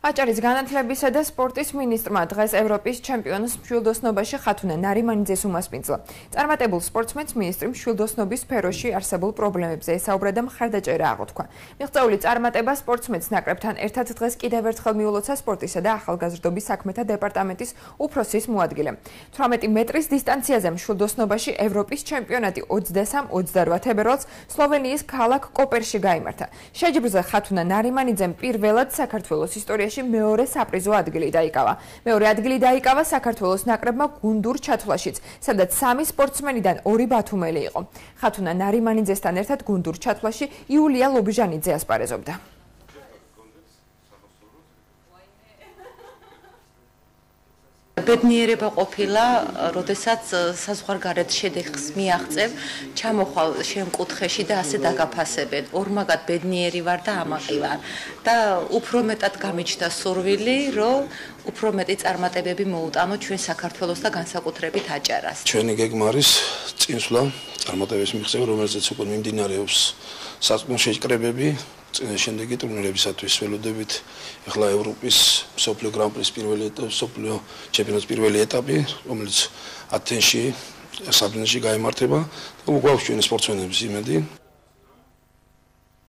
აჭარის განათლებისა და სპორტის მინისტრმა დღეს ევროპის ჩემპიონის მშვილდოსნობაში ხათუნა ნარიმანიძეს უმასპინძლა. წარმატებულ სპორტსმენს მინისტრი მშვილდოსნობის სფეროში არსებულ პრობლემებზე ესაუბრა და მხარდაჭერა აღუთქვა. მიღწეული წარმატება სპორტსმენს ნაკრებთან ერთად დღეს კიდევ ერთხელ მიულოცა სპორტისა და ახალგაზრდობის საქმეთა დეპარტამენტის უფროსის მოადგილემ. 18 მეტრის დისტანციაზე მშვილდოსნობაში ევროპის ჩემპიონატი 23-28 თებერვალს სლოვენიის ქალაქ კოპერში გაიმართა. შეჯიბრზე ხათუნა ნარიმანიძემ პირველად საქართველოს ისტორიაში მეორე საპრიზო ადგილი დაიკავა. მეორე ადგილი დაიკავა საქართველოს ნაკრებმა გუნდურ ჩათვლაშიც, სადაც 3 სპორტსმენიდან 2 ბათუმელი იყო. ხათუნა ნარიმანიძესთან ერთად გუნდურ ჩათვლაში იულია ლობიჟანიძე ასპარეზობდა. ბედნიერება ყოფილა, როდესაც საზღვარგარეთ შედეგს მიაღწევ, ჩამოხვალ შემკუთხეში და ასე დაგაფასებენ. ორმაგად ბედნიერი ვარ და ამაყი ვარ. და უფრო მეტად გამიჩნდა სურვილი, რომ უფრო მეტი წარმატებები მოუტანო ჩვენ საქართველოს და განსაკუთრებით აჭარას. ჩვენი გეგმა არის წინსვლა წარმატებების მიღწევა, რომელზეც უკვე მიმდინარეობს საწმუნ შეჭრებები. შემდეგი ტურნირებისათვის ველოდებით ახლა ევროპის მსოფლიო გრან-პრის პირველი ეტაპი, მსოფლიო ჩემპიონატის პირველი ეტაპი, რომელიც ათენში, საბინაში გაიმართება და გვაქვს ჩვენი სპორტსმენების იმედი.